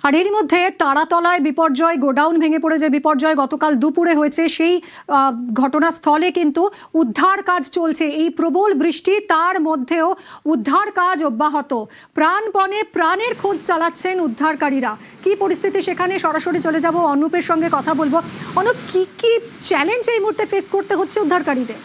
আর এরই মধ্যে তারাতলায় বিপর্যয়, গোডাউন ভেঙে পড়ে যে বিপর্যয় গতকাল দুপুরে হয়েছে, সেই ঘটনাস্থলে কিন্তু উদ্ধার কাজ চলছে। এই প্রবল বৃষ্টি, তার মধ্যেও উদ্ধার কাজ অব্যাহত। প্রাণপণে প্রাণের খোঁজ চালাচ্ছেন উদ্ধারকারীরা। কি পরিস্থিতি সেখানে, সরাসরি চলে যাব, অনুপের সঙ্গে কথা বলবো। অনুপ, কি কি চ্যালেঞ্জ এই মুহূর্তে ফেস করতে হচ্ছে উদ্ধারকারীদের?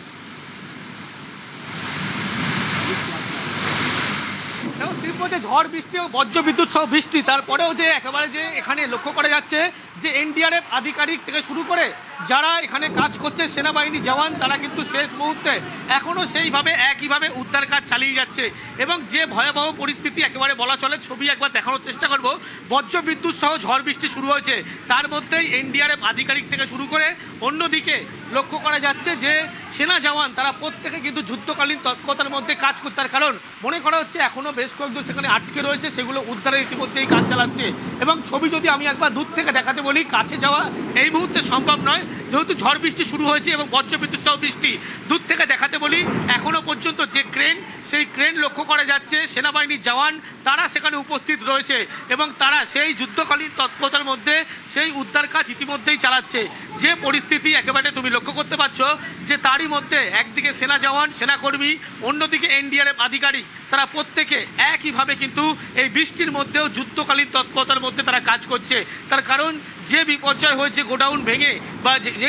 তীব্র যে ঝড় বৃষ্টি ও বজ্র বিদ্যুৎ সহ বৃষ্টি, তারপরেও যে একেবারে যে এখানে লক্ষ্য করা যাচ্ছে যে এনডিআরএফ আধিকারিক থেকে শুরু করে যারা এখানে কাজ করছে সেনাবাহিনী জওয়ান, তারা কিন্তু শেষ মুহূর্তে এখনও সেইভাবে একইভাবে উদ্ধার কাজ চালিয়ে যাচ্ছে। এবং যে ভয়াবহ পরিস্থিতি একেবারে বলা চলে, ছবি একবার দেখানোর চেষ্টা করব। বজ্র বিদ্যুৎ সহ ঝড় বৃষ্টি শুরু হয়েছে, তার মধ্যেই এনডিআরএফ আধিকারিক থেকে শুরু করে অন্যদিকে লক্ষ্য করা যাচ্ছে যে সেনা জওয়ান তারা প্রত্যেকে কিন্তু যুদ্ধকালীন তৎপরতার মধ্যে কাজ করছে। তার কারণ মনে করা হচ্ছে এখনও বেশ কয়েকজন সেখানে আটকে রয়েছে, সেগুলো উদ্ধারের ইতিমধ্যেই কাজ চালাচ্ছে। এবং ছবি যদি আমি একবার দূর থেকে দেখাতে বলি, কাছে যাওয়া এই মুহূর্তে সম্ভব নয়, যেহেতু ঝড় বৃষ্টি শুরু হয়েছে এবং বজ্রবিদ্যুৎ সহ বৃষ্টি। দূর থেকে দেখাতে বলি, এখনও পর্যন্ত যে ক্রেন, সেই ক্রেন লক্ষ্য করা যাচ্ছে। সেনাবাহিনীর জওয়ান তারা সেখানে উপস্থিত রয়েছে এবং তারা সেই যুদ্ধকালীন তৎপরতার মধ্যে সেই উদ্ধার কাজ ইতিমধ্যেই চালাচ্ছে। যে পরিস্থিতি একেবারে তুমি লক্ষ্য করতে পারছো যে তারই মধ্যে একদিকে সেনা জওয়ান, সেনাকর্মী, অন্যদিকে এনডিআরএফ আধিকারিক, তারা প্রত্যেকে একইভাবে কিন্তু এই বৃষ্টির মধ্যেও যুদ্ধকালীন তৎপরতার মধ্যে তারা কাজ করছে। তার কারণ যে বিপর্যয় হয়েছে গোডাউন ভেঙে, বা যে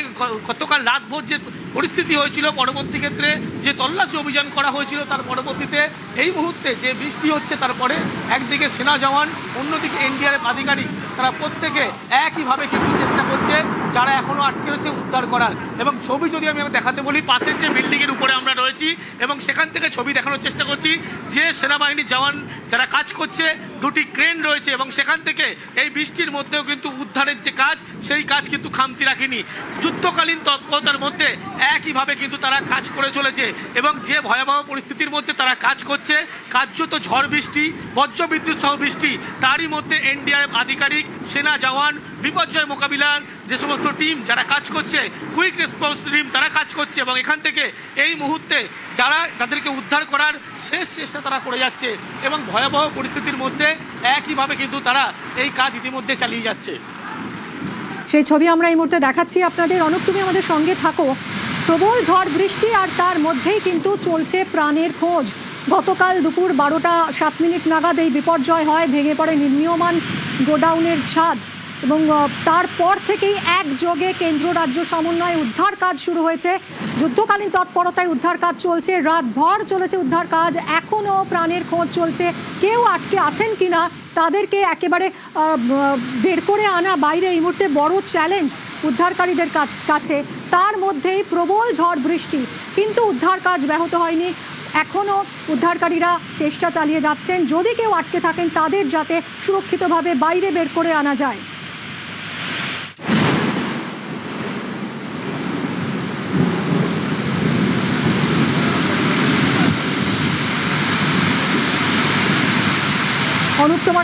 গতকাল রাতভর যে পরিস্থিতি হয়েছিল, পরবর্তী ক্ষেত্রে যে তল্লাশি অভিযান করা হয়েছিল, তার পরবর্তীতে এই মুহূর্তে যে বৃষ্টি হচ্ছে, তারপরে একদিকে সেনা জওয়ান, অন্যদিকে এনডিআরএফ আধিকারিক, তারা প্রত্যেকে একইভাবে কিন্তু চেষ্টা করছে যারা এখনও আটকে রয়েছে উদ্ধার করার। এবং ছবি যদি আমি দেখাতে বলি, পাশের যে বিল্ডিংয়ের উপরে আমরা রয়েছি এবং সেখান থেকে ছবি দেখানোর চেষ্টা করছি যে সেনাবাহিনীর জওয়ান যারা কাজ করছে, দুটি ক্রেন রয়েছে এবং সেখান থেকে এই বৃষ্টির মধ্যেও কিন্তু উদ্ধারের যে কাজ, সেই কাজ কিন্তু খামতি রাখেনি। যুদ্ধকালীন তৎপরতার মধ্যে একইভাবে কিন্তু তারা কাজ করে চলেছে। এবং যে ভয়াবহ পরিস্থিতির মধ্যে তারা কাজ করছে, কার্যত ঝড় বৃষ্টি, বজ্রবিদ্যুৎ সহ বৃষ্টি, তারই মধ্যে এনডিআরএফ আধিকারিক, সেনা জওয়ান, বিপর্যয় মোকাবিলার যে সমস্ত টিম যারা কাজ করছে, কুইক রেসপন্স টিম, তারা কাজ করছে। এবং এখান থেকে এই মুহূর্তে যারা তাদেরকে উদ্ধার করার শেষ চেষ্টা তারা করে যাচ্ছে এবং ভয়াবহ পরিস্থিতির মধ্যে একইভাবে কিন্তু তারা এই কাজ ইতিমধ্যে চালিয়ে যাচ্ছে। সেই ছবি আমরা এই মুহূর্তে দেখাচ্ছি আপনাদের। অনুপ, তুমি আমাদের সঙ্গে থাকো। প্রবল ঝড় বৃষ্টি আর তার মধ্যেই কিন্তু চলছে প্রাণের খোঁজ। গতকাল দুপুর 12:07 নাগাদ এই বিপর্যয় হয়, ভেঙে পড়ে নির্মীয়মান গোডাউনের ছাদ এবং তারপর থেকেই একযোগে কেন্দ্র রাজ্য সমন্বয়ে উদ্ধার কাজ শুরু হয়েছে। যুদ্ধকালীন তৎপরতায় উদ্ধার কাজ চলছে, রাতভর চলেছে উদ্ধার কাজ। এখনও প্রাণের খোঁজ চলছে। কেউ আটকে আছেন কিনা তাদেরকে একেবারে বের করে আনা বাইরে এই মুহূর্তে বড় চ্যালেঞ্জ উদ্ধারকারীদের কাছে। তার মধ্যেই প্রবল ঝড় বৃষ্টি, কিন্তু উদ্ধার কাজ ব্যাহত হয়নি। এখনও উদ্ধারকারীরা চেষ্টা চালিয়ে যাচ্ছেন, যদি কেউ আটকে থাকেন তাদের যাতে সুরক্ষিতভাবে বাইরে বের করে আনা যায়। অনুপ, তোমার